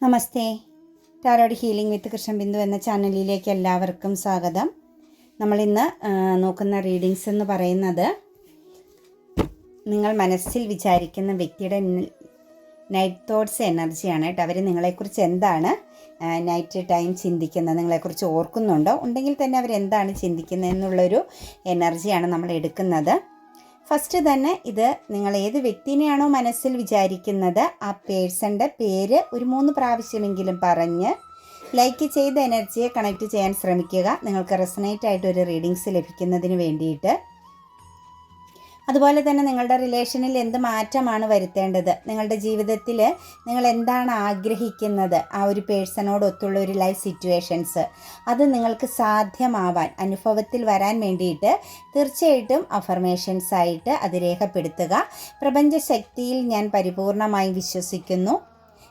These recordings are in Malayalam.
നമസ്തേ. ടാരോഡ് ഹീലിംഗ് വിത്ത് കൃഷ്ണ ബിന്ദു എന്ന ചാനലിലേക്ക് എല്ലാവർക്കും സ്വാഗതം. നമ്മളിന്ന് നോക്കുന്ന റീഡിങ്സ് എന്ന് പറയുന്നത് നിങ്ങൾ മനസ്സിൽ വിചാരിക്കുന്ന വ്യക്തിയുടെ നൈറ്റ് തോട്ട്സ് എനർജിയാണ് കേട്ടോ. അവർ നിങ്ങളെക്കുറിച്ച് എന്താണ് നൈറ്റ് ടൈം ചിന്തിക്കുന്നത്, നിങ്ങളെക്കുറിച്ച് ഓർക്കുന്നുണ്ടോ, ഉണ്ടെങ്കിൽ തന്നെ അവരെന്താണ് ചിന്തിക്കുന്നത് എന്നുള്ളൊരു എനർജിയാണ് നമ്മൾ എടുക്കുന്നത്. ഫസ്റ്റ് തന്നെ ഇത് നിങ്ങൾ ഏത് വ്യക്തിനെയാണോ മനസ്സിൽ വിചാരിക്കുന്നത് ആ പേഴ്സൻ്റെ പേര് ഒരു 3 പ്രാവശ്യമെങ്കിലും പറഞ്ഞ് ലൈക്ക് ചെയ്ത എനർജിയെ കണക്റ്റ് ചെയ്യാൻ ശ്രമിക്കുക. നിങ്ങൾക്ക് റെസണേറ്റ് ആയിട്ടൊരു റീഡിങ്സ് ലഭിക്കുന്നതിന് വേണ്ടിയിട്ട്. അതുപോലെ തന്നെ നിങ്ങളുടെ റിലേഷനിൽ എന്ത് മാറ്റമാണ് വരുത്തേണ്ടത്, നിങ്ങളുടെ ജീവിതത്തിൽ നിങ്ങൾ എന്താണ് ആഗ്രഹിക്കുന്നത്, ആ ഒരു പേഴ്സണോടൊത്തുള്ള ഒരു ലൈഫ് സിറ്റുവേഷൻസ് അത് നിങ്ങൾക്ക് സാധ്യമാവാൻ അനുഭവത്തിൽ വരാൻ വേണ്ടിയിട്ട് തീർച്ചയായിട്ടും അഫർമേഷൻസ് ആയിട്ട് അത് രേഖപ്പെടുത്തുക. പ്രപഞ്ചശക്തിയിൽ ഞാൻ പരിപൂർണമായി വിശ്വസിക്കുന്നു.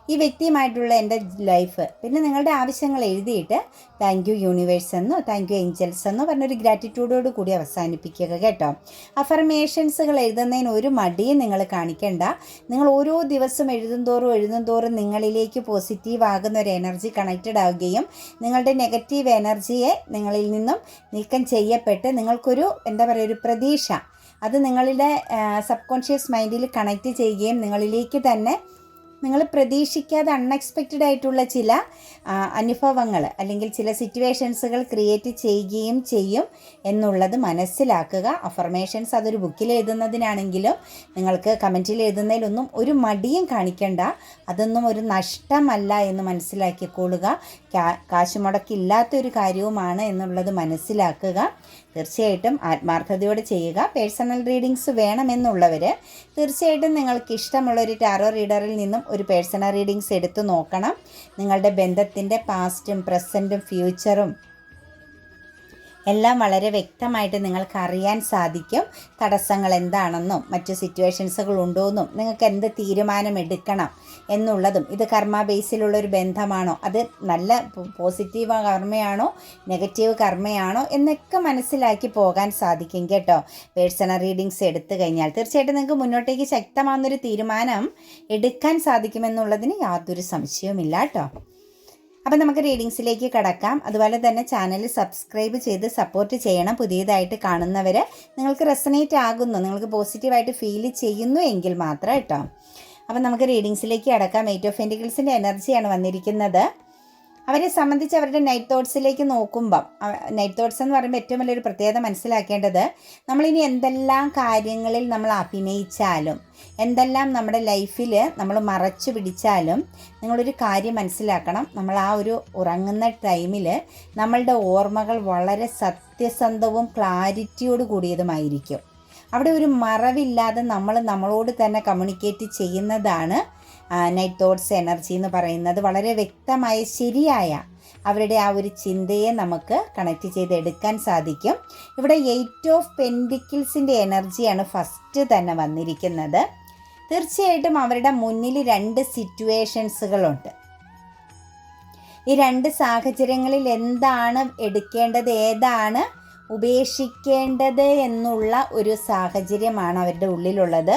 ഈ വ്യക്തിയുമായിട്ടുള്ള എൻ്റെ ലൈഫ്, പിന്നെ നിങ്ങളുടെ ആവശ്യങ്ങൾ എഴുതിയിട്ട് താങ്ക് യു യൂണിവേഴ്സ് എന്നോ താങ്ക് യു ഏഞ്ചൽസ് എന്നോ പറഞ്ഞൊരു ഗ്രാറ്റിറ്റ്യൂഡോട് കൂടി അവസാനിപ്പിക്കുക കേട്ടോ. അഫർമേഷൻസുകൾ എഴുതുന്നതിന് ഒരു മടിയും നിങ്ങൾ കാണിക്കേണ്ട. നിങ്ങൾ ഓരോ ദിവസം എഴുതും തോറും നിങ്ങളിലേക്ക് പോസിറ്റീവ് ആകുന്ന ഒരു എനർജി കണക്റ്റഡ് ആവുകയും നിങ്ങളുടെ നെഗറ്റീവ് എനർജിയെ നിങ്ങളിൽ നിന്നും നീക്കം ചെയ്യപ്പെട്ട് നിങ്ങൾക്കൊരു ഒരു പ്രതീക്ഷ അത് നിങ്ങളുടെ സബ് കോൺഷ്യസ് മൈൻഡിൽ കണക്റ്റ് ചെയ്യുകയും നിങ്ങളിലേക്ക് തന്നെ നിങ്ങൾ പ്രതീക്ഷിക്കാതെ അൺഎക്സ്പെക്റ്റഡ് ആയിട്ടുള്ള ചില അനുഭവങ്ങൾ അല്ലെങ്കിൽ ചില സിറ്റുവേഷൻസുകൾ ക്രിയേറ്റ് ചെയ്യുകയും ചെയ്യും എന്നുള്ളത് മനസ്സിലാക്കുക. അഫർമേഷൻസ് അതൊരു ബുക്കിൽ എഴുതുന്നതിനാണെങ്കിലും നിങ്ങൾക്ക് കമൻറ്റിൽ എഴുതുന്നതിലൊന്നും ഒരു മടിയും കാണിക്കേണ്ട. അതൊന്നും ഒരു നഷ്ടമല്ല എന്ന് മനസ്സിലാക്കിക്കൊള്ളുക. കാശ് മുടക്കില്ലാത്തൊരു കാര്യവുമാണ് എന്നുള്ളത് മനസ്സിലാക്കുക. തീർച്ചയായിട്ടും ആത്മാർത്ഥതയോടെ ചെയ്യുക. പേഴ്സണൽ റീഡിങ്സ് വേണമെന്നുള്ളവർ തീർച്ചയായിട്ടും നിങ്ങൾക്ക് ഇഷ്ടമുള്ളൊരു ടാറോ റീഡറിൽ നിന്നും ഒരു പേഴ്സണൽ റീഡിങ്സ് എടുത്തു നോക്കണം. നിങ്ങളുടെ ബന്ധത്തിൻ്റെ പാസ്റ്റും പ്രസൻറ്റും ഫ്യൂച്ചറും എല്ലാം വളരെ വ്യക്തമായിട്ട് നിങ്ങൾക്ക് അറിയാൻ സാധിക്കും. തടസ്സങ്ങൾ എന്താണെന്നും മറ്റു സിറ്റുവേഷൻസുകൾ ഉണ്ടോയെന്നും നിങ്ങൾക്ക് എന്ത് തീരുമാനം എടുക്കണം എന്നുള്ളതും, ഇത് കർമ്മ ബേസിലുള്ളൊരു ബന്ധമാണോ, അത് നല്ല പോസിറ്റീവ് കർമ്മയാണോ നെഗറ്റീവ് കർമ്മയാണോ എന്നൊക്കെ മനസ്സിലാക്കി പോകാൻ സാധിക്കും കേട്ടോ. പേഴ്സണൽ റീഡിങ്സ് എടുത്തു കഴിഞ്ഞാൽ തീർച്ചയായിട്ടും നിങ്ങൾക്ക് മുന്നോട്ടേക്ക് ശക്തമാകുന്നൊരു തീരുമാനം എടുക്കാൻ സാധിക്കുമെന്നുള്ളതിന് യാതൊരു സംശയവുമില്ല കേട്ടോ. അപ്പം നമുക്ക് റീഡിങ്സിലേക്ക് കടക്കാം. അതുപോലെ തന്നെ ചാനൽ സബ്സ്ക്രൈബ് ചെയ്ത് സപ്പോർട്ട് ചെയ്യണം. പുതിയതായിട്ട് കാണുന്നവർ നിങ്ങൾക്ക് റെസണേറ്റ് ആകുന്നു, നിങ്ങൾക്ക് പോസിറ്റീവായിട്ട് ഫീൽ ചെയ്യുന്നു എങ്കിൽ മാത്രം കേട്ടോ. അപ്പം നമുക്ക് റീഡിങ്സിലേക്ക് കടക്കാം. 8 ഓഫ് പെന്റിക്കിൾസിൻ്റെ എനർജിയാണ് വന്നിരിക്കുന്നത്. അവരെ സംബന്ധിച്ച് അവരുടെ നൈറ്റ് തോട്ട്സിലേക്ക് നോക്കുമ്പം, നൈറ്റ് തോട്ട്സ് എന്ന് പറയുമ്പോൾ ഏറ്റവും വലിയൊരു പ്രത്യേകത മനസ്സിലാക്കേണ്ടത്, നമ്മളിനി എന്തെല്ലാം കാര്യങ്ങളിൽ നമ്മൾ അഭിനയിച്ചാലും എന്തെല്ലാം നമ്മുടെ ലൈഫിൽ നമ്മൾ മറച്ചു പിടിച്ചാലും നിങ്ങളൊരു കാര്യം മനസ്സിലാക്കണം. നമ്മൾ ആ ഒരു ഉറങ്ങുന്ന ടൈമിൽ നമ്മളുടെ ഓർമ്മകൾ വളരെ സത്യസന്ധവും ക്ലാരിറ്റിയോട് കൂടിയതുമായിരിക്കും. അവിടെ ഒരു മറവില്ലാതെ നമ്മളോട് തന്നെ കമ്മ്യൂണിക്കേറ്റ് ചെയ്യുന്നതാണ് നൈറ്റ് തോട്ട്സ് എനർജി എന്ന് പറയുന്നത്. വളരെ വ്യക്തമായ ശരിയായ അവരുടെ ആ ഒരു ചിന്തയെ നമുക്ക് കണക്റ്റ് ചെയ്തെടുക്കാൻ സാധിക്കും. ഇവിടെ 8 ഓഫ് പെന്റിക്കിൾസിൻ്റെ എനർജിയാണ് ഫസ്റ്റ് തന്നെ വന്നിരിക്കുന്നത്. തീർച്ചയായിട്ടും അവരുടെ മുന്നിൽ 2 സിറ്റുവേഷൻസുകളുണ്ട്. ഈ 2 സാഹചര്യങ്ങളിൽ എന്താണ് എടുക്കേണ്ടത്, ഏതാണ് ഉപേക്ഷിക്കേണ്ടത് എന്നുള്ള ഒരു സാഹചര്യമാണ് അവരുടെ ഉള്ളിലുള്ളത്.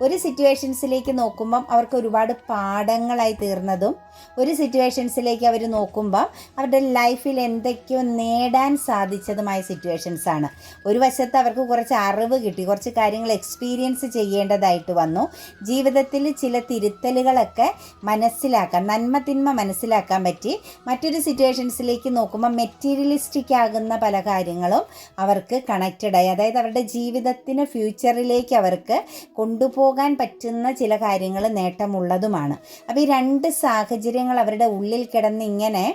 ഒരു സിറ്റുവേഷൻസിലേക്ക് നോക്കുമ്പം അവർക്ക് ഒരുപാട് പാഠങ്ങളായി തീർന്നതും, ഒരു സിറ്റുവേഷൻസിലേക്ക് അവർ നോക്കുമ്പോൾ അവരുടെ ലൈഫിൽ എന്തൊക്കെയോ നേടാൻ സാധിച്ചതുമായ സിറ്റുവേഷൻസാണ്. ഒരു വശത്ത് അവർക്ക് കുറച്ച് അറിവ് കിട്ടി, കുറച്ച് കാര്യങ്ങൾ എക്സ്പീരിയൻസ് ചെയ്യേണ്ടതായിട്ട് വന്നു. ജീവിതത്തിൽ ചില തിരുത്തലുകളൊക്കെ മനസ്സിലാക്കാൻ, നന്മ തിന്മ മനസ്സിലാക്കാൻ പറ്റി. മറ്റൊരു സിറ്റുവേഷൻസിലേക്ക് നോക്കുമ്പോൾ മെറ്റീരിയലിസ്റ്റിക് ആകുന്ന പല കാര്യങ്ങളും അവർക്ക് കണക്റ്റഡായി, അതായത് അവരുടെ ജീവിതത്തിന് ഫ്യൂച്ചറിലേക്ക് അവർക്ക് കൊണ്ടുപോകാൻ പറ്റുന്ന ചില കാര്യങ്ങൾ നേട്ടമുള്ളതുമാണ്. അപ്പോൾ ഈ 2 സാഹചര്യങ്ങൾ അവരുടെ ഉള്ളിൽ കിടന്ന് ഇങ്ങനെ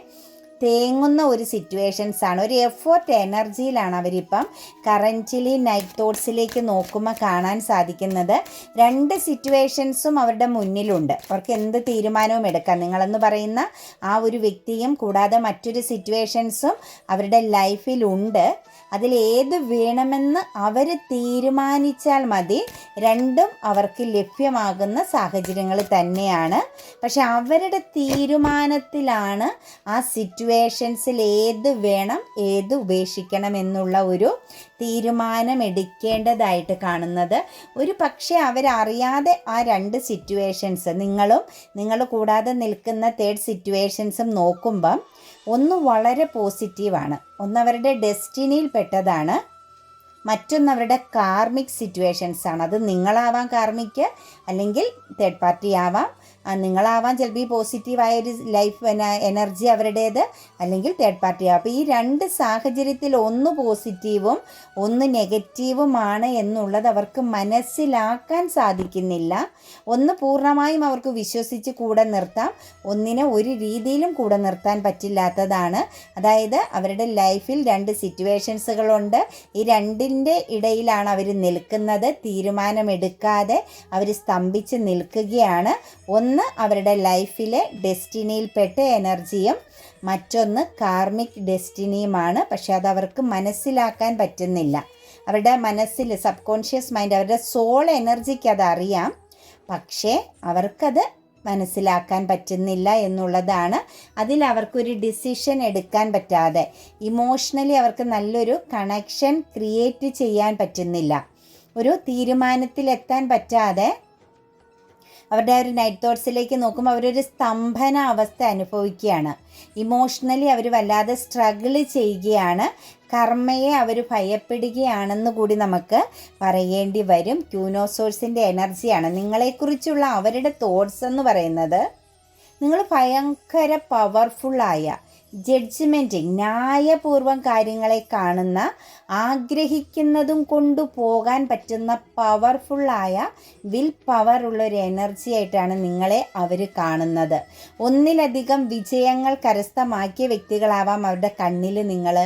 തേങ്ങുന്ന ഒരു സിറ്റുവേഷൻസാണ്. ഒരു എഫേർട്ട് എനർജിയിലാണ് അവരിപ്പം കറൻറ്റ്ലി നൈറ്റ് തോട്ട്സിലേക്ക് നോക്കുമ്പോൾ കാണാൻ സാധിക്കുന്നത്. 2 സിറ്റുവേഷൻസും അവരുടെ മുന്നിലുണ്ട്. അവർക്ക് എന്ത് തീരുമാനവും എടുക്കാം. നിങ്ങളെന്ന് പറയുന്ന ആ ഒരു വ്യക്തിയും കൂടാതെ മറ്റൊരു സിറ്റുവേഷൻസും അവരുടെ ലൈഫിലുണ്ട്. അതിലേത് വേണമെന്ന് അവർ തീരുമാനിച്ചാൽ മതി. 2ഉം അവർക്ക് ലഭ്യമാകുന്ന സാഹചര്യങ്ങൾ തന്നെയാണ്. പക്ഷെ അവരുടെ തീരുമാനത്തിലാണ് ആ സിറ്റുവേഷൻ സിറ്റുവേഷൻസിൽ ഏത് വേണം ഏത് ഉപേക്ഷിക്കണം എന്നുള്ള ഒരു തീരുമാനമെടുക്കേണ്ടതായിട്ട് കാണുന്നത്. ഒരു പക്ഷേ അവരറിയാതെ ആ 2 സിറ്റുവേഷൻസ് നിങ്ങൾ കൂടാതെ നിൽക്കുന്ന തേർഡ് സിറ്റുവേഷൻസും നോക്കുമ്പം ഒന്ന് വളരെ പോസിറ്റീവാണ്, ഒന്ന് അവരുടെ ഡെസ്റ്റിനിയിൽ പെട്ടതാണ്, മറ്റൊന്ന് അവരുടെ കാർമിക് സിറ്റുവേഷൻസാണ്. അത് നിങ്ങളാവാം കാർമിക്ക്, അല്ലെങ്കിൽ തേർഡ് പാർട്ടി ആവാം. നിങ്ങളാവാം ചിലപ്പോൾ ഈ പോസിറ്റീവായൊരു ലൈഫ് എനർജി അവരുടേത്, അല്ലെങ്കിൽ തേർഡ് പാർട്ടി ആവാം. അപ്പോൾ ഈ 2 സാഹചര്യത്തിൽ ഒന്ന് പോസിറ്റീവും ഒന്ന് നെഗറ്റീവുമാണ് എന്നുള്ളത് അവർക്ക് മനസ്സിലാക്കാൻ സാധിക്കുന്നില്ല. ഒന്ന് പൂർണ്ണമായും അവർക്ക് വിശ്വസിച്ച് കൂടെ നിർത്താം, ഒന്നിനെ ഒരു രീതിയിലും കൂടെ നിർത്താൻ പറ്റില്ലാത്തതാണ്. അതായത് അവരുടെ ലൈഫിൽ 2 സിറ്റുവേഷൻസുകളുണ്ട്. ഈ രണ്ടിൻ്റെ ഇടയിലാണ് അവർ നിൽക്കുന്നത്. തീരുമാനമെടുക്കാതെ അവർ സ്തംഭിച്ച് നിൽക്കുകയാണ്. ഒന്ന് അവരുടെ ലൈഫിലെ ഡെസ്റ്റിനിയിൽപ്പെട്ട എനർജിയും മറ്റൊന്ന് കാർമിക് ഡെസ്റ്റിനിയുമാണ്. പക്ഷെ അതവർക്ക് മനസ്സിലാക്കാൻ പറ്റുന്നില്ല. അവരുടെ മനസ്സിൽ സബ് കോൺഷ്യസ് മൈൻഡ്, അവരുടെ സോൾ എനർജിക്ക് അതറിയാം, പക്ഷേ അവർക്കത് മനസ്സിലാക്കാൻ പറ്റുന്നില്ല എന്നുള്ളതാണ്. അതിൽ അവർക്കൊരു ഡിസിഷൻ എടുക്കാൻ പറ്റാതെ, ഇമോഷണലി അവർക്ക് നല്ലൊരു കണക്ഷൻ ക്രിയേറ്റ് ചെയ്യാൻ പറ്റുന്നില്ല. ഒരു തീരുമാനത്തിലെത്താൻ പറ്റാതെ അവരുടെ ഒരു നൈറ്റ് തോട്ട്സിലേക്ക് നോക്കുമ്പോൾ അവരൊരു സ്തംഭന അവസ്ഥ അനുഭവിക്കുകയാണ്. ഇമോഷണലി അവർ വല്ലാതെ സ്ട്രഗിൾ ചെയ്യുകയാണ്. കർമ്മയെ അവർ ഭയപ്പെടുകയാണെന്ന് കൂടി നമുക്ക് പറയേണ്ടി വരും. ക്യൂനോസോഴ്സിൻ്റെ എനർജിയാണ്. നിങ്ങളെക്കുറിച്ചുള്ള അവരുടെ തോട്ട്സ് എന്ന് പറയുന്നത്, നിങ്ങൾ ഭയങ്കര പവർഫുള്ളായ, ജഡ്ജ്മെൻറ്റിങ്, ന്യായപൂർവം കാര്യങ്ങളെ കാണുന്ന, ആഗ്രഹിക്കുന്നതും കൊണ്ടുപോകാൻ പറ്റുന്ന പവർഫുള്ളായ വിൽ പവറുള്ളൊരു എനർജി ആയിട്ടാണ് നിങ്ങളെ അവർ കാണുന്നത്. ഒന്നിലധികം വിജയങ്ങൾ കരസ്ഥമാക്കിയ വ്യക്തികളാവാം അവരുടെ കണ്ണിൽ നിങ്ങൾ.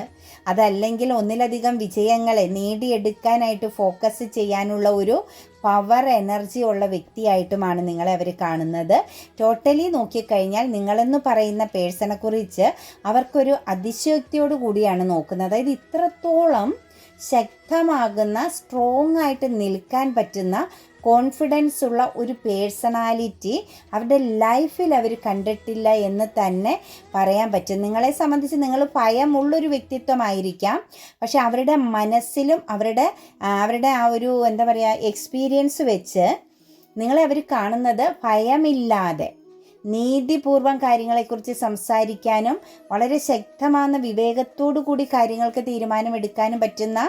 അതല്ലെങ്കിൽ ഒന്നിലധികം വിജയങ്ങളെ നേടിയെടുക്കാനായിട്ട് ഫോക്കസ് ചെയ്യാനുള്ള ഒരു പവർ എനർജി ഉള്ള വ്യക്തിയായിട്ടുമാണ് നിങ്ങളെ അവർ കാണുന്നത്. ടോട്ടലി നോക്കിക്കഴിഞ്ഞാൽ നിങ്ങളെന്ന് പറയുന്ന പേഴ്സണെ കുറിച്ച് അവർക്കൊരു അതിശയോക്തിയോട് കൂടിയാണ് നോക്കുന്നത്. അതായത് ഇത്രത്തോളം ശക്തമാകുന്ന, സ്ട്രോങ് ആയിട്ട് നിൽക്കാൻ പറ്റുന്ന, കോൺഫിഡൻസ് ഉള്ള ഒരു പേഴ്സണാലിറ്റി അവരുടെ ലൈഫിൽ അവർ കണ്ടിട്ടില്ല എന്ന് തന്നെ പറയാൻ പറ്റും. നിങ്ങളെ സംബന്ധിച്ച് നിങ്ങൾ ഭയമുള്ളൊരു വ്യക്തിത്വമായിരിക്കാം, പക്ഷെ അവരുടെ മനസ്സിലും അവരുടെ ആ ഒരു എന്താ പറയുക എക്സ്പീരിയൻസ് വെച്ച് നിങ്ങളെ അവർ കാണുന്നത് ഭയമില്ലാതെ, നീതിപൂർവം കാര്യങ്ങളെക്കുറിച്ച് സംസാരിക്കാനും വളരെ ശക്തമായ വിവേകത്തോടു കൂടി കാര്യങ്ങൾക്ക് തീരുമാനമെടുക്കാനും പറ്റുന്ന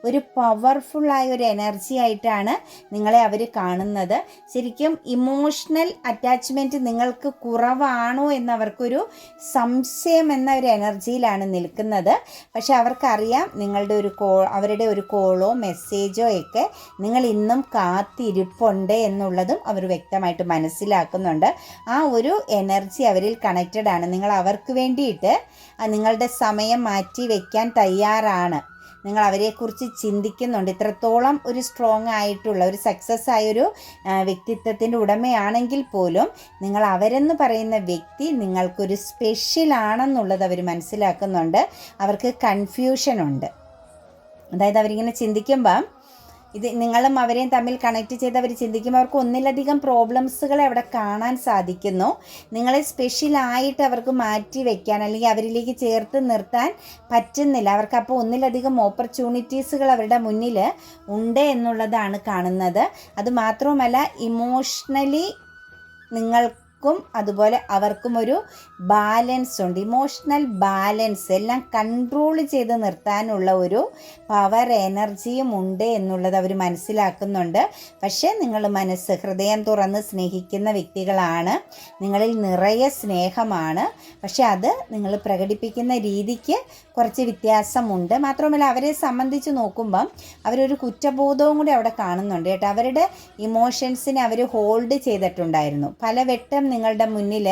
ഒരു പവർഫുള്ളായ ഒരു എനർജി ആയിട്ടാണ് നിങ്ങളെ അവർ കാണുന്നത്. ശരിക്കും ഇമോഷണൽ അറ്റാച്ച്മെൻറ്റ് നിങ്ങൾക്ക് കുറവാണോ എന്നവർക്കൊരു സംശയം എന്ന ഒരു എനർജിയിലാണ് നിൽക്കുന്നത്. പക്ഷെ അവർക്കറിയാം നിങ്ങളുടെ അവരുടെ ഒരു കോളോ മെസ്സേജോ ഒക്കെ നിങ്ങൾ ഇന്നും കാത്തിരിപ്പുണ്ട് എന്നുള്ളതും അവർ വ്യക്തമായിട്ട് മനസ്സിലാക്കുന്നുണ്ട്. ആ ഒരു എനർജി അവരിൽ കണക്റ്റഡ് ആണ്. നിങ്ങൾ അവർക്ക് വേണ്ടിയിട്ട് നിങ്ങളുടെ സമയം മാറ്റി വയ്ക്കാൻ തയ്യാറാണ്. നിങ്ങൾ അവരെക്കുറിച്ച് ചിന്തിക്കുന്നുണ്ട്. ഇത്രത്തോളം ഒരു സ്ട്രോങ് ആയിട്ടുള്ള ഒരു സക്സസ് ആയൊരു വ്യക്തിത്വത്തിൻ്റെ ഉടമയാണെങ്കിൽ പോലും നിങ്ങൾ അവരെന്ന് പറയുന്ന വ്യക്തി നിങ്ങൾക്കൊരു സ്പെഷ്യലാണെന്നുള്ളത് അവർ മനസ്സിലാക്കുന്നുണ്ട്. അവർക്ക് കൺഫ്യൂഷനുണ്ട്. അതായത് അവരിങ്ങനെ ചിന്തിക്കുമ്പം ഇത് നിങ്ങളും അവരെയും തമ്മിൽ കണക്ട് ചെയ്ത് അവർ ചിന്തിക്കുമ്പോൾ അവർക്ക് ഒന്നിലധികം പ്രോബ്ലംസുകൾ അവിടെ കാണാൻ സാധിക്കുന്നു. നിങ്ങളെ സ്പെഷ്യലായിട്ട് അവർക്ക് മാറ്റി വയ്ക്കാൻ അല്ലെങ്കിൽ അവരിലേക്ക് ചേർത്ത് നിർത്താൻ പറ്റുന്നില്ല. അവർക്കപ്പോൾ ഒന്നിലധികം ഓപ്പർച്യൂണിറ്റീസുകൾ അവരുടെ മുന്നിൽ ഉണ്ട് എന്നുള്ളതാണ് കാണുന്നത്. അതുമാത്രവുമല്ല, ഇമോഷണലി അതുപോലെ അവർക്കും ഒരു ബാലൻസ് ഉണ്ട്. ഇമോഷണൽ ബാലൻസ് എല്ലാം കൺട്രോൾ ചെയ്ത് നിർത്താനുള്ള ഒരു പവർ എനർജിയും ഉണ്ട് എന്നുള്ളത് അവർ മനസ്സിലാക്കുന്നുണ്ട്. പക്ഷേ നിങ്ങൾ ഹൃദയം തുറന്ന് സ്നേഹിക്കുന്ന വ്യക്തികളാണ്. നിങ്ങളിൽ നിറയെ സ്നേഹമാണ്. പക്ഷെ അത് നിങ്ങൾ പ്രകടിപ്പിക്കുന്ന രീതിക്ക് കുറച്ച് വ്യത്യാസമുണ്ട്. മാത്രമല്ല, അവരെ സംബന്ധിച്ച് നോക്കുമ്പം അവരൊരു കുറ്റബോധവും കൂടി അവിടെ കാണുന്നുണ്ട് കേട്ടോ. അവരുടെ ഇമോഷൻസിനെ അവർ ഹോൾഡ് ചെയ്തിട്ടുണ്ടായിരുന്നു. പലവട്ടം നിങ്ങളുടെ മുന്നിൽ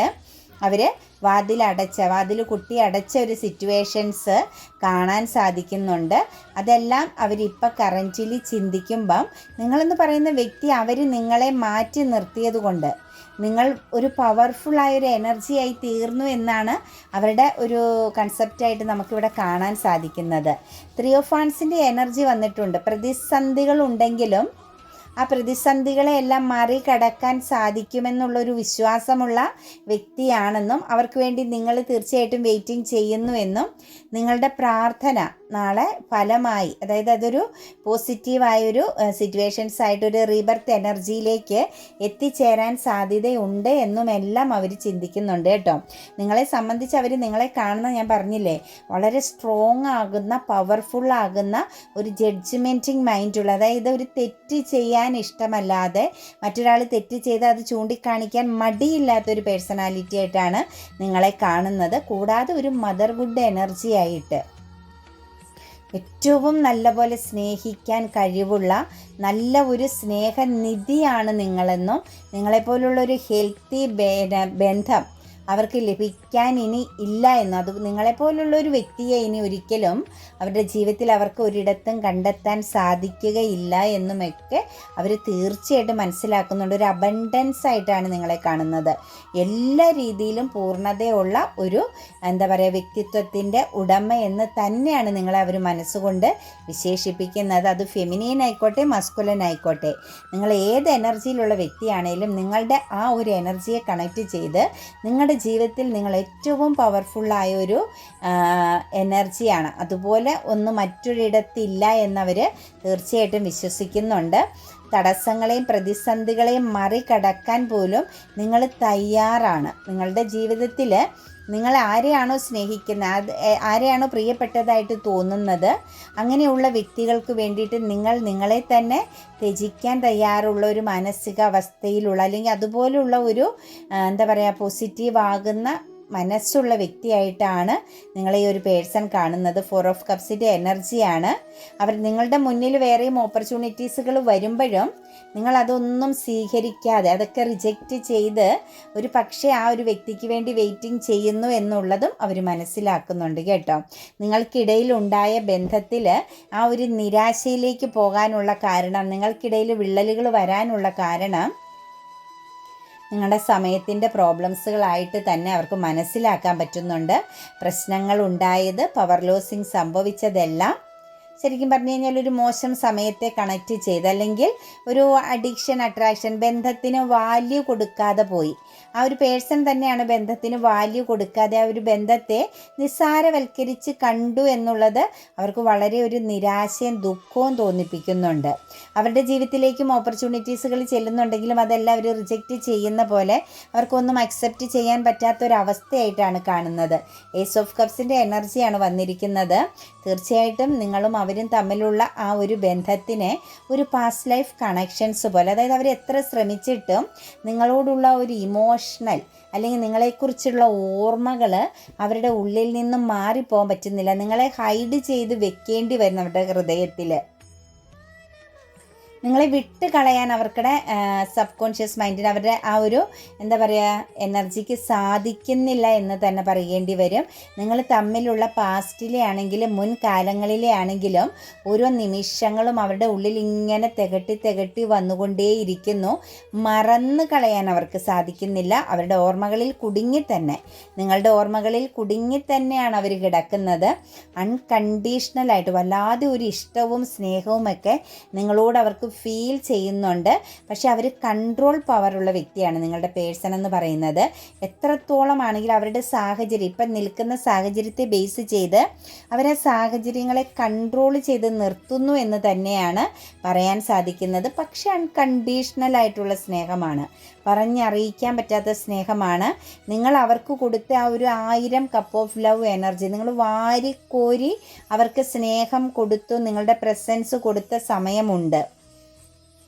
അവർ വാതിൽ കുട്ടി അടച്ച ഒരു സിറ്റുവേഷൻസ് കാണാൻ സാധിക്കുന്നുണ്ട്. അതെല്ലാം അവരിപ്പോൾ കറൻറ്റ്ലി ചിന്തിക്കുമ്പം നിങ്ങളെന്ന് പറയുന്ന വ്യക്തി അവർ നിങ്ങളെ മാറ്റി നിർത്തിയത് കൊണ്ട് നിങ്ങൾ ഒരു പവർഫുള്ളായൊരു എനർജിയായി തീർന്നു എന്നാണ് അവരുടെ ഒരു കൺസെപ്റ്റായിട്ട് നമുക്കിവിടെ കാണാൻ സാധിക്കുന്നത്. 3 ഓഫ് വാൻസിൻ്റെ എനർജി വന്നിട്ടുണ്ട്. പ്രതിസന്ധികളുണ്ടെങ്കിലും ആ പ്രതിസന്ധികളെയെല്ലാം മറികടക്കാൻ സാധിക്കുമെന്നുള്ളൊരു വിശ്വാസമുള്ള വ്യക്തിയാണെന്നും അവർക്ക് വേണ്ടി നിങ്ങൾ തീർച്ചയായിട്ടും വെയിറ്റിംഗ് ചെയ്യുന്നുവെന്നും നിങ്ങളുടെ പ്രാർത്ഥന നാളെ ഫലമായി, അതായത് അതൊരു പോസിറ്റീവായൊരു സിറ്റുവേഷൻസ് ആയിട്ടൊരു റീബർത്ത് എനർജിയിലേക്ക് എത്തിച്ചേരാൻ സാധ്യതയുണ്ട് എന്നുമെല്ലാം അവർ ചിന്തിക്കുന്നുണ്ട് കേട്ടോ. നിങ്ങളെ സംബന്ധിച്ച് അവർ നിങ്ങളെ കാണുന്ന, ഞാൻ പറഞ്ഞില്ലേ, വളരെ സ്ട്രോങ് ആകുന്ന, പവർഫുൾ ആകുന്ന ഒരു ജഡ്ജ്മെൻറ്റിങ് മൈൻഡുള്ള, അതായത് ഒരു തെറ്റ് ചെയ്യാൻ ഇഷ്ടമല്ലാതെ മറ്റൊരാൾ തെറ്റ് ചെയ്ത് അത് ചൂണ്ടിക്കാണിക്കാൻ മടിയില്ലാത്തൊരു പേഴ്സണാലിറ്റി ആയിട്ടാണ് നിങ്ങളെ കാണുന്നത്. കൂടാതെ ഒരു മദർഹുഡ് എനർജി ആയിട്ട് ഏറ്റവും നല്ലപോലെ സ്നേഹിക്കാൻ കഴിവുള്ള നല്ല ഒരു സ്നേഹനിധിയാണ് നിങ്ങളെന്നും നിങ്ങളെപ്പോലുള്ളൊരു ഹെൽത്തി ബന്ധം അവർക്ക് ലഭിക്കാൻ ഇനി ഇല്ല എന്നും, അത് നിങ്ങളെപ്പോലുള്ളൊരു വ്യക്തിയെ ഇനി ഒരിക്കലും അവരുടെ ജീവിതത്തിൽ അവർക്ക് ഒരിടത്തും കണ്ടെത്താൻ സാധിക്കുകയില്ല എന്നുമൊക്കെ അവർ തീർച്ചയായിട്ടും മനസ്സിലാക്കുന്നുണ്ട്. ഒരു അബണ്ടൻസ് ആയിട്ടാണ് നിങ്ങളെ കാണുന്നത്. എല്ലാ രീതിയിലും പൂർണ്ണതയുള്ള ഒരു വ്യക്തിത്വത്തിൻ്റെ ഉടമ എന്ന് തന്നെയാണ് നിങ്ങളെ അവർ മനസ്സുകൊണ്ട് വിശേഷിപ്പിക്കുന്നത്. അത് ഫെമിനീൻ ആയിക്കോട്ടെ, മസ്കുലൻ ആയിക്കോട്ടെ, നിങ്ങൾ ഏത് എനർജിയിലുള്ള വ്യക്തിയാണേലും നിങ്ങളുടെ ആ ഒരു എനർജിയെ കണക്റ്റ് ചെയ്ത് നിങ്ങളുടെ ജീവിതത്തിൽ നിങ്ങൾ ഏറ്റവും പവർഫുള്ളായ ഒരു എനർജിയാണ്. അതുപോലെ ഒന്ന് മറ്റൊരിടത്തില്ല എന്നവർ തീർച്ചയായിട്ടും വിശ്വസിക്കുന്നുണ്ട്. തടസ്സങ്ങളെയും പ്രതിസന്ധികളെയും മറികടക്കാൻ പോലും നിങ്ങൾ തയ്യാറാണ്. നിങ്ങളുടെ ജീവിതത്തിൽ നിങ്ങൾ ആരെയാണോ സ്നേഹിക്കുന്നത്, ആരെയാണോ പ്രിയപ്പെട്ടതായിട്ട് തോന്നുന്നത്, അങ്ങനെയുള്ള വ്യക്തികൾക്ക് വേണ്ടിയിട്ട് നിങ്ങൾ നിങ്ങളെ തന്നെ ത്യജിക്കാൻ തയ്യാറുള്ള ഒരു മാനസികാവസ്ഥയിലുള്ള, അല്ലെങ്കിൽ അതുപോലുള്ള ഒരു പോസിറ്റീവ് ആകുന്ന മനസ്സുള്ള വ്യക്തിയായിട്ടാണ് നിങ്ങളെ ഈ ഒരു പേഴ്സൺ കാണുന്നത്. 4 ഓഫ് കപ്സിൻ്റെ എനർജിയാണ്. അവർ നിങ്ങളുടെ മുന്നിൽ വേറെയും ഓപ്പർച്യൂണിറ്റീസുകൾ വരുമ്പോഴും നിങ്ങളതൊന്നും സ്വീകരിക്കാതെ അതൊക്കെ റിജക്റ്റ് ചെയ്ത് ഒരു പക്ഷേ ആ ഒരു വ്യക്തിക്ക് വേണ്ടി വെയിറ്റിംഗ് ചെയ്യുന്നു എന്നുള്ളതും അവർ മനസ്സിലാക്കുന്നുണ്ട് കേട്ടോ. നിങ്ങൾക്കിടയിൽ ഉണ്ടായ ബന്ധത്തിൽ ആ ഒരു നിരാശയിലേക്ക് പോകാനുള്ള കാരണം, നിങ്ങൾക്കിടയിൽ വിള്ളലുകൾ വരാനുള്ള കാരണം നിങ്ങളുടെ സമയത്തിൻ്റെ പ്രോബ്ലംസുകളായിട്ട് തന്നെ അവർക്ക് മനസ്സിലാക്കാൻ പറ്റുന്നുണ്ട്. പ്രശ്നങ്ങൾ ഉണ്ടായത്, പവർ ലോസിങ് സംഭവിച്ചതെല്ലാം ശരിക്കും പറഞ്ഞു കഴിഞ്ഞാൽ ഒരു മോശം സമയത്തെ കണക്റ്റ് ചെയ്ത്, അല്ലെങ്കിൽ ഒരു അഡിക്ഷൻ, അട്രാക്ഷൻ, ബന്ധത്തിന് വാല്യൂ കൊടുക്കാതെ പോയി. ആ ഒരു പേഴ്സൺ തന്നെയാണ് ബന്ധത്തിന് വാല്യൂ കൊടുക്കാതെ ആ ഒരു ബന്ധത്തെ നിസ്സാരവൽക്കരിച്ച് കണ്ടു എന്നുള്ളത് അവർക്ക് വളരെ ഒരു നിരാശയും ദുഃഖവും തോന്നിപ്പിക്കുന്നുണ്ട്. അവരുടെ ജീവിതത്തിലേക്കും ഓപ്പർച്യൂണിറ്റീസുകൾ ചെല്ലുന്നുണ്ടെങ്കിലും അതെല്ലാം അവർ റിജക്റ്റ് ചെയ്യുന്ന പോലെ അവർക്കൊന്നും അക്സെപ്റ്റ് ചെയ്യാൻ പറ്റാത്തൊരവസ്ഥയായിട്ടാണ് കാണുന്നത്. ഏസ് ഓഫ് കപ്സിൻ്റെ എനർജിയാണ് വന്നിരിക്കുന്നത്. തീർച്ചയായിട്ടും നിങ്ങളും അവരും തമ്മിലുള്ള ആ ഒരു ബന്ധത്തിനെ ഒരു പാസ്റ്റ് ലൈഫ് കണക്ഷൻസ് പോലെ, അതായത് അവർ എത്ര ശ്രമിച്ചിട്ടും നിങ്ങളോടുള്ള ഒരു ഇമോഷണൽ അല്ലെങ്കിൽ നിങ്ങളെക്കുറിച്ചുള്ള ഓർമ്മകൾ അവരുടെ ഉള്ളിൽ നിന്നും മാറിപ്പോകാൻ പറ്റുന്നില്ല. നിങ്ങളെ ഹൈഡ് ചെയ്ത് വെക്കേണ്ടി വരുന്നു അവരുടെ ഹൃദയത്തിൽ. നിങ്ങളെ വിട്ട് കളയാൻ അവർക്കുടെ സബ് കോൺഷ്യസ് മൈൻഡിന് അവരുടെ ആ ഒരു എനർജിക്ക് സാധിക്കുന്നില്ല എന്ന് തന്നെ പറയേണ്ടി വരും. നിങ്ങൾ തമ്മിലുള്ള പാസ്റ്റിലെ ആണെങ്കിലും മുൻകാലങ്ങളിലെ ആണെങ്കിലും ഓരോ നിമിഷങ്ങളും അവരുടെ ഉള്ളിൽ ഇങ്ങനെ തികട്ടി വന്നുകൊണ്ടേയിരിക്കുന്നു. മറന്നു കളയാൻ അവർക്ക് സാധിക്കുന്നില്ല. അവരുടെ ഓർമ്മകളിൽ കുടുങ്ങി തന്നെ, നിങ്ങളുടെ ഓർമ്മകളിൽ കുടുങ്ങി തന്നെയാണ് അവർ കിടക്കുന്നത്. അൺകണ്ടീഷണലായിട്ട് വല്ലാതെ ഒരു ഇഷ്ടവും സ്നേഹവുമൊക്കെ നിങ്ങളോട് അവർക്ക് ഫീൽ ചെയ്യുന്നുണ്ട്. പക്ഷെ അവർ കൺട്രോൾ പവറുള്ള വ്യക്തിയാണ് നിങ്ങളുടെ പേഴ്സൺ എന്ന് പറയുന്നത്. എത്രത്തോളം ആണെങ്കിലും അവരുടെ സാഹചര്യം, ഇപ്പം നിൽക്കുന്ന സാഹചര്യത്തെ ബേസ് ചെയ്ത് അവരാ സാഹചര്യങ്ങളെ കൺട്രോൾ ചെയ്ത് നിർത്തുന്നു എന്ന് തന്നെയാണ് പറയാൻ സാധിക്കുന്നത്. പക്ഷെ അൺകണ്ടീഷണൽ ആയിട്ടുള്ള സ്നേഹമാണ്, പറഞ്ഞറിയിക്കാൻ പറ്റാത്ത സ്നേഹമാണ്. നിങ്ങൾ അവർക്ക് കൊടുത്ത ആ ഒരു 1000 കപ്പ് ഓഫ് ലവ് എനർജി നിങ്ങൾ വാരിക്കോരി അവർക്ക് സ്നേഹം കൊടുത്തു, നിങ്ങളുടെ പ്രസൻസ് കൊടുത്ത സമയമുണ്ട്.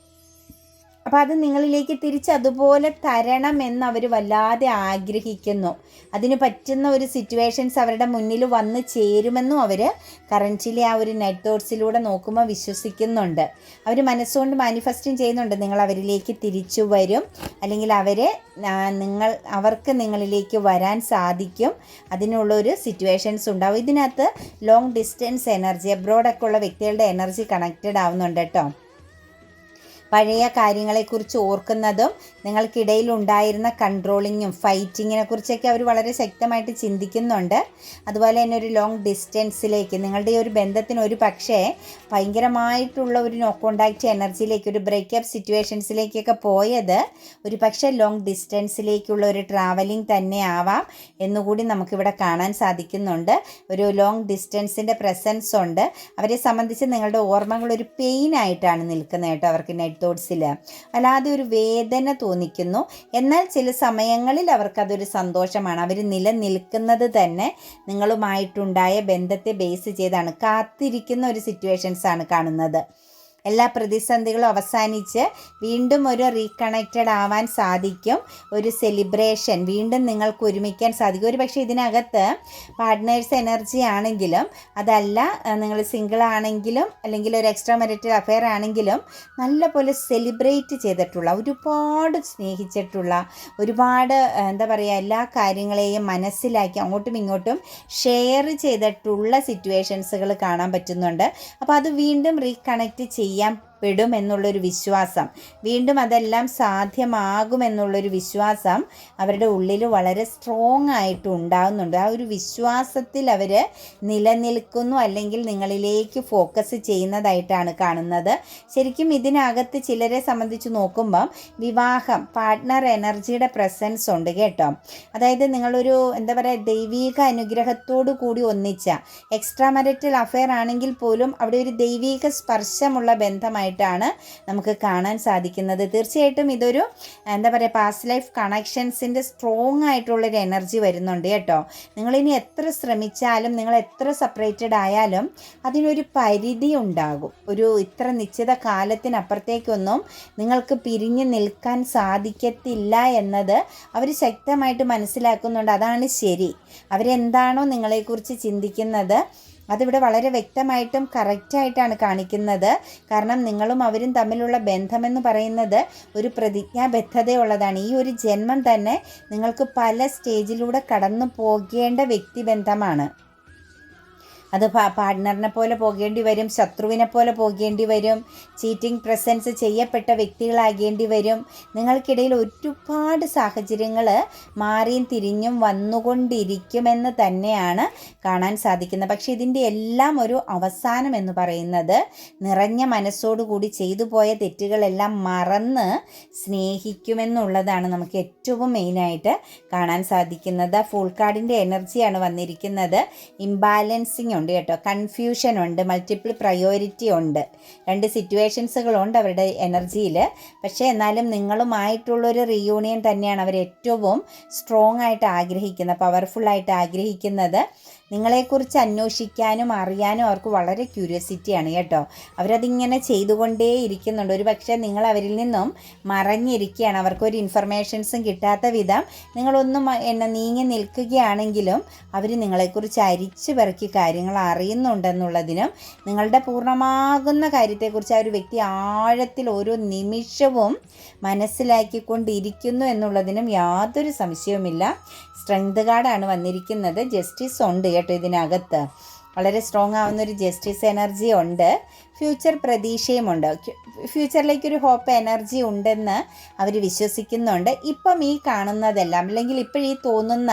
അപ്പോൾ അത് നിങ്ങളിലേക്ക് തിരിച്ച് അതുപോലെ തരണമെന്ന് അവർ വല്ലാതെ ആഗ്രഹിക്കുന്നു. അതിന് പറ്റുന്ന ഒരു സിറ്റുവേഷൻസ് അവരുടെ മുന്നിൽ വന്ന് ചേരുമെന്നും അവർ കറൻറ്റിലെ ആ ഒരു നെറ്റ് തോട്ട്സിലൂടെ നോക്കുമ്പോൾ വിശ്വസിക്കുന്നുണ്ട്. അവർ മനസ്സുകൊണ്ട് മാനിഫെസ്റ്റും ചെയ്യുന്നുണ്ട്. നിങ്ങൾ അവരിലേക്ക് തിരിച്ചു വരും, അല്ലെങ്കിൽ അവർക്ക് നിങ്ങളിലേക്ക് വരാൻ സാധിക്കും. അതിനുള്ളൊരു സിറ്റുവേഷൻസ് ഉണ്ടാവും. ഇതിനകത്ത് ലോങ് ഡിസ്റ്റൻസ് എനർജി, അബ്രോഡൊക്കെ ഉള്ള വ്യക്തികളുടെ എനർജി കണക്റ്റഡ് ആവുന്നുണ്ട് കേട്ടോ. പഴയ കാര്യങ്ങളെക്കുറിച്ച് ഓർക്കുന്നതും നിങ്ങൾക്കിടയിൽ ഉണ്ടായിരുന്ന കൺട്രോളിങ്ങും ഫൈറ്റിങ്ങിനെ കുറിച്ചൊക്കെ അവർ വളരെ ശക്തമായിട്ട് ചിന്തിക്കുന്നുണ്ട്. അതുപോലെ തന്നെ ഒരു ലോങ് ഡിസ്റ്റൻസിലേക്ക് നിങ്ങളുടെ ഈ ഒരു ബന്ധത്തിന് ഒരു പക്ഷേ ഭയങ്കരമായിട്ടുള്ള ഒരു നോ കോണ്ടാക്റ്റ് എനർജിയിലേക്ക്, ഒരു ബ്രേക്കപ്പ് സിറ്റുവേഷൻസിലേക്കൊക്കെ പോയത് ഒരു പക്ഷേ ലോങ് ഡിസ്റ്റൻസിലേക്കുള്ള ഒരു ട്രാവലിംഗ് തന്നെ ആവാം എന്നുകൂടി നമുക്കിവിടെ കാണാൻ സാധിക്കുന്നുണ്ട്. ഒരു ലോങ് ഡിസ്റ്റൻസിൻ്റെ പ്രസൻസ് ഉണ്ട്. അവരെ സംബന്ധിച്ച് നിങ്ങളുടെ ഓർമ്മകൾ ഒരു പെയിനായിട്ടാണ് നിൽക്കുന്നത് കേട്ടോ. അവർക്ക് നെറ്റ് തോട്ട്സിൽ അല്ലാതെ ഒരു വേദന തോന്നിക്കുന്നു. എന്നാൽ ചില സമയങ്ങളിൽ അവർക്കതൊരു സന്തോഷമാണ്. അവർ നിലനിൽക്കുന്നത് തന്നെ നിങ്ങളുമായിട്ടുണ്ടായ ബന്ധത്തെ ബേസ് ചെയ്താണ്. കാത്തിരിക്കുന്ന ഒരു സിറ്റുവേഷൻസാണ് കാണുന്നത്. എല്ലാ പ്രതിസന്ധികളും അവസാനിച്ച് വീണ്ടും ഒരു റീകണക്റ്റഡ് ആവാൻ സാധിക്കും. ഒരു സെലിബ്രേഷൻ, വീണ്ടും നിങ്ങൾക്ക് ഒരുമിക്കാൻ സാധിക്കും. ഒരു പക്ഷേ ഇതിനകത്ത് പാർട്ട്നേഴ്സ് എനർജി ആണെങ്കിലും, അതല്ല നിങ്ങൾ സിംഗിൾ ആണെങ്കിലും, അല്ലെങ്കിൽ ഒരു എക്സ്ട്രാ മാരിറ്റൽ അഫെയർ ആണെങ്കിലും, നല്ലപോലെ സെലിബ്രേറ്റ് ചെയ്തിട്ടുള്ള, ഒരുപാട് സ്നേഹിച്ചിട്ടുള്ള, ഒരുപാട് എന്താ പറയുക, എല്ലാ കാര്യങ്ങളെയും മനസ്സിലാക്കി അങ്ങോട്ടും ഇങ്ങോട്ടും ഷെയർ ചെയ്തിട്ടുള്ള സിറ്റുവേഷൻസുകൾ കാണാൻ പറ്റുന്നുണ്ട്. അപ്പോൾ അത് വീണ്ടും റീകണക്റ്റ് ചെയ്യാൻ പെടും എന്നുള്ളൊരു വിശ്വാസം, വീണ്ടും അതെല്ലാം സാധ്യമാകുമെന്നുള്ളൊരു വിശ്വാസം അവരുടെ ഉള്ളിൽ വളരെ സ്ട്രോങ് ആയിട്ട് ഉണ്ടാകുന്നുണ്ട്. ആ ഒരു വിശ്വാസത്തിൽ അവർ നിലനിൽക്കുന്നു, അല്ലെങ്കിൽ നിങ്ങളിലേക്ക് ഫോക്കസ് ചെയ്യുന്നതായിട്ടാണ് കാണുന്നത്. ശരിക്കും ഇതിനകത്ത് ചിലരെ സംബന്ധിച്ച് നോക്കുമ്പം വിവാഹം, പാർട്ട്ണർ എനർജിയുടെ പ്രസൻസ് ഉണ്ട് കേട്ടോ. അതായത് നിങ്ങളൊരു എന്താ പറയുക, ദൈവീക അനുഗ്രഹത്തോടു കൂടി ഒന്നിച്ച, എക്സ്ട്രാ മാരിറ്റൽ അഫെയർ ആണെങ്കിൽ പോലും അവിടെ ഒരു ദൈവീക സ്പർശമുള്ള ബന്ധമായിട്ടാണ് നമുക്ക് കാണാൻ സാധിക്കുന്നത്. തീർച്ചയായിട്ടും ഇതൊരു എന്താ പറയുക, പാസ്റ്റ് ലൈഫ് കണക്ഷൻസിൻ്റെ സ്ട്രോങ് ആയിട്ടുള്ളൊരു എനർജി വരുന്നുണ്ട് കേട്ടോ. നിങ്ങളിനി എത്ര ശ്രമിച്ചാലും, നിങ്ങൾ എത്ര സെപ്പറേറ്റഡ് ആയാലും അതിനൊരു പരിധി ഉണ്ടാകും. ഒരു ഇത്ര നിശ്ചിത കാലത്തിനപ്പുറത്തേക്കൊന്നും നിങ്ങൾക്ക് പിരിഞ്ഞു നിൽക്കാൻ സാധിക്കത്തില്ല എന്നത് അവർ ശക്തമായിട്ട് മനസ്സിലാക്കുന്നുണ്ട്. അതാണ് ശരി. അവരെന്താണോ നിങ്ങളെക്കുറിച്ച് ചിന്തിക്കുന്നത് അതിവിടെ വളരെ വ്യക്തമായിട്ടും കറക്റ്റായിട്ടാണ് കാണിക്കുന്നത്. കാരണം നിങ്ങളും അവരും തമ്മിലുള്ള ബന്ധമെന്ന് പറയുന്നത് ഒരു പ്രതിജ്ഞാബദ്ധതയുള്ളതാണ്. ഈ ഒരു ജന്മം തന്നെ നിങ്ങൾക്ക് പല സ്റ്റേജിലൂടെ കടന്നു പോകേണ്ട വ്യക്തിബന്ധമാണ്. അത് പാർട്ട്ണറിനെ പോലെ പോകേണ്ടി വരും, ശത്രുവിനെ പോലെ പോകേണ്ടി വരും, ചീറ്റിംഗ് പ്രസൻസ് ചെയ്യപ്പെട്ട വ്യക്തികളാകേണ്ടി വരും. നിങ്ങൾക്കിടയിൽ ഒരുപാട് സാഹചര്യങ്ങൾ മാറിയും തിരിഞ്ഞും വന്നുകൊണ്ടിരിക്കുമെന്ന് തന്നെയാണ് കാണാൻ സാധിക്കുന്നത്. പക്ഷേ ഇതിൻ്റെ എല്ലാം ഒരു അവസാനം എന്ന് പറയുന്നത് നിറഞ്ഞ മനസ്സോടുകൂടി ചെയ്തു പോയ തെറ്റുകളെല്ലാം മറന്ന് സ്നേഹിക്കുമെന്നുള്ളതാണ് നമുക്ക് ഏറ്റവും മെയിനായിട്ട് കാണാൻ സാധിക്കുന്നത്. ഫുൾ കാർഡിൻ്റെ എനർജിയാണ് വന്നിരിക്കുന്നത്. ഇംബാലൻസിങ് ഉണ്ട് കേട്ടോ, കൺഫ്യൂഷൻ ഉണ്ട്, മൾട്ടിപ്പിൾ പ്രയോറിറ്റി ഉണ്ട്, രണ്ട് സിറ്റുവേഷൻസുകളുണ്ട് അവരുടെ എനർജിയിൽ. പക്ഷേ എന്നാലും നിങ്ങളുമായിട്ടുള്ളൊരു റീയൂണിയൻ തന്നെയാണ് അവർ ഏറ്റവും സ്ട്രോങ് ആയിട്ട് ആഗ്രഹിക്കുന്നത്, പവർഫുള്ളായിട്ട് ആഗ്രഹിക്കുന്നത്. നിങ്ങളെക്കുറിച്ച് അന്വേഷിക്കാനും അറിയാനും അവർക്ക് വളരെ ക്യൂരിയോസിറ്റിയാണ് കേട്ടോ. അവരതിങ്ങനെ ചെയ്തുകൊണ്ടേ ഇരിക്കുന്നുണ്ട്. ഒരു പക്ഷേ നിങ്ങൾ അവരിൽ നിന്നും മറഞ്ഞിരിക്കുകയാണ്, അവർക്കൊരു ഇൻഫർമേഷൻസും കിട്ടാത്ത വിധം നിങ്ങളൊന്നും നീങ്ങി നിൽക്കുകയാണെങ്കിലും അവർ നിങ്ങളെക്കുറിച്ച് അരിച്ചു പെറുക്കി കാര്യങ്ങൾ അറിയുന്നുണ്ടെന്നുള്ളതിനും, നിങ്ങളുടെ പൂർണ്ണമാകുന്ന കാര്യത്തെക്കുറിച്ച് ആ ഒരു വ്യക്തി ആഴത്തിൽ ഓരോ നിമിഷവും മനസ്സിലാക്കിക്കൊണ്ടിരിക്കുന്നു എന്നുള്ളതിനും യാതൊരു സംശയവുമില്ല. സ്ട്രെങ്ത് കാർഡാണ് വന്നിരിക്കുന്നത്. ജസ്റ്റിസ് ഉണ്ട് കേട്ടോ ഇതിനകത്ത്. വളരെ സ്ട്രോങ് ആവുന്നൊരു ജസ്റ്റിസ് എനർജി ഉണ്ട്. ഫ്യൂച്ചർ പ്രതീക്ഷയുമുണ്ട്. ഫ്യൂച്ചറിലേക്കൊരു ഹോപ്പ് എനർജി ഉണ്ടെന്ന് അവർ വിശ്വസിക്കുന്നുണ്ട്. ഇപ്പം ഈ കാണുന്നതെല്ലാം, അല്ലെങ്കിൽ ഇപ്പോഴീ തോന്നുന്ന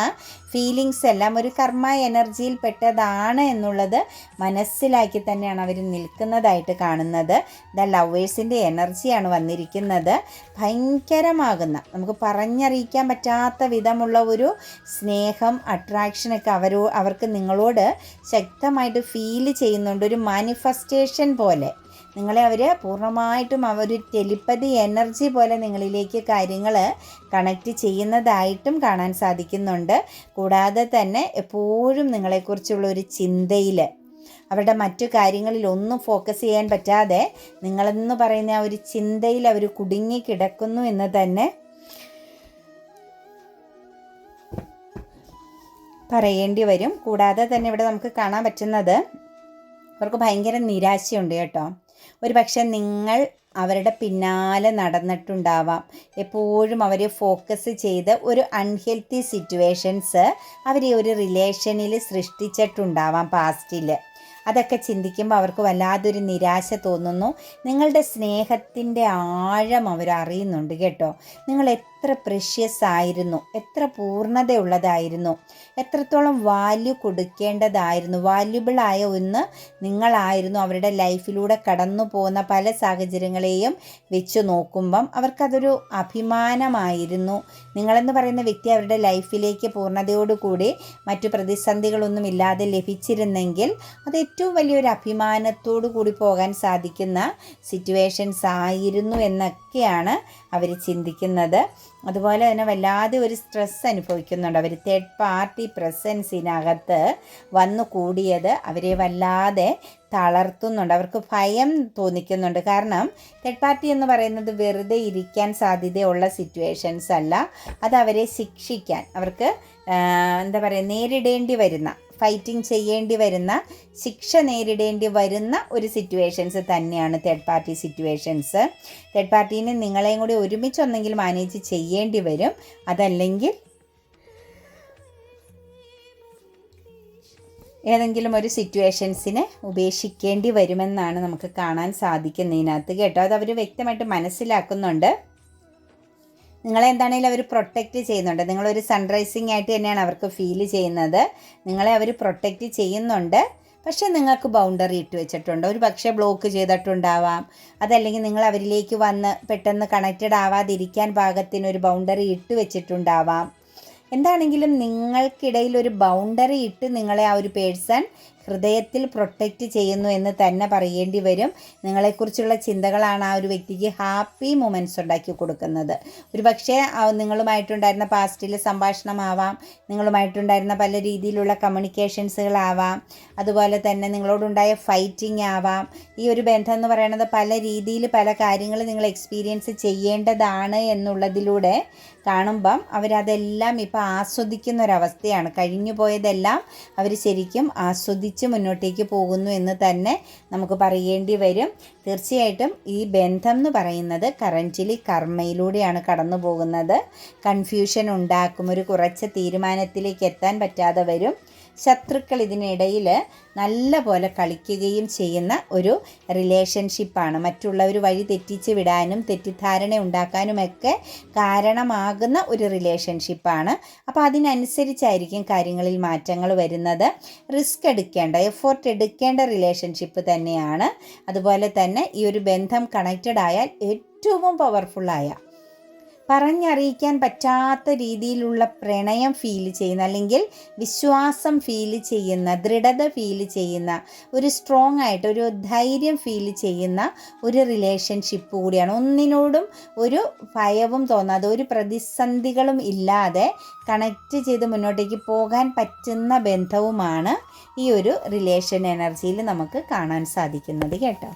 ഫീലിങ്സ് എല്ലാം ഒരു കർമ്മ എനർജിയിൽ പെട്ടതാണ് എന്നുള്ളത് മനസ്സിലാക്കി തന്നെയാണ് അവർ നിൽക്കുന്നതായിട്ട് കാണുന്നത്. ദ ലവേഴ്സിൻ്റെ എനർജിയാണ് വന്നിരിക്കുന്നത്. ഭയങ്കരമാകുന്ന, നമുക്ക് പറഞ്ഞറിയിക്കാൻ പറ്റാത്ത വിധമുള്ള ഒരു സ്നേഹം, അട്രാക്ഷനൊക്കെ അവർക്ക് നിങ്ങളോട് ശക്തമായിട്ട് ഫീൽ ചെയ്യുന്നുണ്ട്. ഒരു മാനിഫെസ്റ്റേഷൻ പോലെ നിങ്ങളെ അവർ പൂർണ്ണമായിട്ടും ഒരു ടെലിപ്പതി എനർജി പോലെ നിങ്ങളിലേക്ക് കാര്യങ്ങൾ കണക്റ്റ് ചെയ്യുന്നതായിട്ടും കാണാൻ സാധിക്കുന്നുണ്ട്. കൂടാതെ തന്നെ എപ്പോഴും നിങ്ങളെക്കുറിച്ചുള്ള ഒരു ചിന്തയിൽ, അവരുടെ മറ്റു കാര്യങ്ങളിൽ ഒന്നും ഫോക്കസ് ചെയ്യാൻ പറ്റാതെ നിങ്ങളെന്ന് പറയുന്ന ആ ഒരു ചിന്തയിൽ അവർ കുടുങ്ങി കിടക്കുന്നു എന്ന് തന്നെ പറയേണ്ടി വരും. കൂടാതെ തന്നെ ഇവിടെ നമുക്ക് കാണാൻ പറ്റുന്നത് അവർക്ക് ഭയങ്കര നിരാശയുണ്ട് കേട്ടോ. ഒരു പക്ഷേ നിങ്ങൾ അവരുടെ പിന്നാലെ നടന്നിട്ടുണ്ടാവാം. എപ്പോഴും അവരെ ഫോക്കസ് ചെയ്ത് ഒരു അൺഹെൽത്തി സിറ്റുവേഷൻസ് അവർ ഈ ഒരു റിലേഷനിൽ സൃഷ്ടിച്ചിട്ടുണ്ടാവാം പാസ്റ്റിൽ. അതൊക്കെ ചിന്തിക്കുമ്പോൾ അവർക്ക് വല്ലാതൊരു നിരാശ തോന്നുന്നു. നിങ്ങളുടെ സ്നേഹത്തിൻ്റെ ആഴം അവർ അറിയുന്നുണ്ട് കേട്ടോ. നിങ്ങൾ എത്ര പ്രഷ്യസ് ആയിരുന്നു, എത്ര പൂർണ്ണതയുള്ളതായിരുന്നു, എത്രത്തോളം വാല്യൂ കൊടുക്കേണ്ടതായിരുന്നു, വാല്യുബിളായ ഒന്ന് നിങ്ങളായിരുന്നു. അവരുടെ ലൈഫിലൂടെ കടന്നു പോകുന്ന പല സാഹചര്യങ്ങളെയും വെച്ച് നോക്കുമ്പം അവർക്കതൊരു അഭിമാനമായിരുന്നു. നിങ്ങളെന്ന് പറയുന്ന വ്യക്തി അവരുടെ ലൈഫിലേക്ക് പൂർണ്ണതയോടുകൂടി മറ്റു പ്രതിസന്ധികളൊന്നും ഇല്ലാതെ ലഭിച്ചിരുന്നെങ്കിൽ അത് ഏറ്റവും വലിയൊരു അഭിമാനത്തോടു കൂടി പോകാൻ സാധിക്കുന്ന സിറ്റുവേഷൻസ് ആയിരുന്നു എന്നൊക്കെയാണ് അവർ ചിന്തിക്കുന്നത്. അതുപോലെ തന്നെ വല്ലാതെ ഒരു സ്ട്രെസ് അനുഭവിക്കുന്നുണ്ട് അവർ. തേർഡ് പാർട്ടി പ്രസൻസിനകത്ത് വന്നു കൂടിയത് അവരെ വല്ലാതെ തളർത്തുന്നുണ്ട്. അവർക്ക് ഭയം തോന്നിക്കുന്നുണ്ട്. കാരണം തേർഡ് പാർട്ടി എന്ന് പറയുന്നത് വെറുതെ ഇരിക്കാൻ സാധ്യതയുള്ള സിറ്റുവേഷൻസ് അല്ല. അത് അവരെ ശിക്ഷിക്കാൻ, അവർക്ക് നേരിടേണ്ടി വരുന്ന, ഫൈറ്റിംഗ് ചെയ്യേണ്ടി വരുന്ന, ശിക്ഷ നേരിടേണ്ടി വരുന്ന ഒരു സിറ്റുവേഷൻസ് തന്നെയാണ് തേർഡ് പാർട്ടി സിറ്റുവേഷൻസ്. തേർഡ് പാർട്ടീനെ നിങ്ങളെയും കൂടി ഒരുമിച്ചൊന്നെങ്കിൽ മാനേജ് ചെയ്യേണ്ടി വരും. അതല്ലെങ്കിൽ ഏതെങ്കിലും ഒരു സിറ്റുവേഷൻസിനെ ഉപേക്ഷിക്കേണ്ടി വരുമെന്നാണ് നമുക്ക് കാണാൻ സാധിക്കുന്നതിനകത്ത് കേട്ടോ. അത് അവർ വ്യക്തമായിട്ട് മനസ്സിലാക്കുന്നുണ്ട്. നിങ്ങളെ എന്താണെങ്കിലും അവർ പ്രൊട്ടക്റ്റ് ചെയ്യുന്നുണ്ട്. നിങ്ങളൊരു സൺറൈസിങ് ആയിട്ട് തന്നെയാണ് അവർക്ക് ഫീൽ ചെയ്യുന്നത്. നിങ്ങളെ അവർ പ്രൊട്ടക്റ്റ് ചെയ്യുന്നുണ്ട്. പക്ഷേ നിങ്ങൾക്ക് ബൗണ്ടറി ഇട്ട് വെച്ചിട്ടുണ്ട്. ഒരു പക്ഷേ ബ്ലോക്ക് ചെയ്തിട്ടുണ്ടാവാം. അതല്ലെങ്കിൽ നിങ്ങൾ അവരിലേക്ക് വന്ന് പെട്ടെന്ന് കണക്റ്റഡ് ആവാതിരിക്കാൻ പാകത്തിനൊരു ബൗണ്ടറി ഇട്ട് വെച്ചിട്ടുണ്ടാവാം. എന്താണെങ്കിലും നിങ്ങൾക്കിടയിൽ ഒരു ബൗണ്ടറി ഇട്ട് നിങ്ങളെ ആ ഒരു പേഴ്സൺ ഹൃദയത്തിൽ പ്രൊട്ടക്റ്റ് ചെയ്യുന്നു എന്ന് തന്നെ പറയേണ്ടി വരും. നിങ്ങളെക്കുറിച്ചുള്ള ചിന്തകളാണ് ആ ഒരു വ്യക്തിക്ക് ഹാപ്പി മൊമെൻറ്റ്സ് ഉണ്ടാക്കി കൊടുക്കുന്നത്. ഒരു പക്ഷേ നിങ്ങളുമായിട്ടുണ്ടായിരുന്ന പാസ്റ്റിലെ സംഭാഷണമാവാം, നിങ്ങളുമായിട്ടുണ്ടായിരുന്ന പല രീതിയിലുള്ള കമ്മ്യൂണിക്കേഷൻസുകളാവാം, അതുപോലെ തന്നെ നിങ്ങളോടുണ്ടായ ഫൈറ്റിംഗ് ആവാം. ഈ ഒരു ബന്ധം എന്ന് പറയുന്നത് പല രീതിയിൽ പല കാര്യങ്ങൾ നിങ്ങൾ എക്സ്പീരിയൻസ് ചെയ്യേണ്ടതാണ് എന്നുള്ളതിലൂടെ കാണുമ്പം അവരതെല്ലാം ഇപ്പോൾ ആസ്വദിക്കുന്ന ഒരവസ്ഥയാണ്. കഴിഞ്ഞു പോയതെല്ലാം അവർ ശരിക്കും ആസ്വദിച്ച് മുന്നോട്ടേക്ക് പോകുന്നു എന്ന് തന്നെ നമുക്ക് പറയേണ്ടി വരും. തീർച്ചയായിട്ടും ഈ ബന്ധം എന്ന് പറയുന്നത് കറൻറ്റ്ലി കർമ്മയിലൂടെയാണ് കടന്നു പോകുന്നത്. കൺഫ്യൂഷൻ ഉണ്ടാക്കും, ഒരു കുറച്ച് തീരുമാനത്തിലേക്ക് എത്താൻ പറ്റാതെ വരും. ശത്രുക്കൾ ഇതിനിടയിൽ നല്ല പോലെ കളിക്കുകയും ചെയ്യുന്ന ഒരു റിലേഷൻഷിപ്പാണ്. മറ്റുള്ളവർ വഴി തെറ്റിച്ച് വിടാനും തെറ്റിദ്ധാരണ ഉണ്ടാക്കാനുമൊക്കെ കാരണമാകുന്ന ഒരു റിലേഷൻഷിപ്പാണ്. അപ്പോൾ അതിനനുസരിച്ചായിരിക്കും കാര്യങ്ങളിൽ മാറ്റങ്ങൾ വരുന്നത്. റിസ്ക് എടുക്കേണ്ട, എഫോർട്ട് എടുക്കേണ്ട റിലേഷൻഷിപ്പ് തന്നെയാണ്. അതുപോലെ തന്നെ ഈ ഒരു ബന്ധം കണക്റ്റഡ് ആയാൽ ഏറ്റവും പവർഫുള്ളായ, പറഞ്ഞറിയിക്കാൻ പറ്റാത്ത രീതിയിലുള്ള പ്രണയം ഫീൽ ചെയ്യുന്ന, അല്ലെങ്കിൽ വിശ്വാസം ഫീൽ ചെയ്യുന്ന, ദൃഢത ഫീൽ ചെയ്യുന്ന, ഒരു സ്ട്രോങ് ആയിട്ട് ഒരു ധൈര്യം ഫീൽ ചെയ്യുന്ന ഒരു റിലേഷൻഷിപ്പ് കൂടിയാണ്. ഒന്നിനോടും ഒരു ഭയവും തോന്നാതെ, ഒരു പ്രതിസന്ധികളും ഇല്ലാതെ കണക്റ്റ് ചെയ്ത് മുന്നോട്ടേക്ക് പോകാൻ പറ്റുന്ന ബന്ധവുമാണ് ഈ ഒരു റിലേഷൻ എനർജിയിൽ നമുക്ക് കാണാൻ സാധിക്കുന്നത് കേട്ടോ.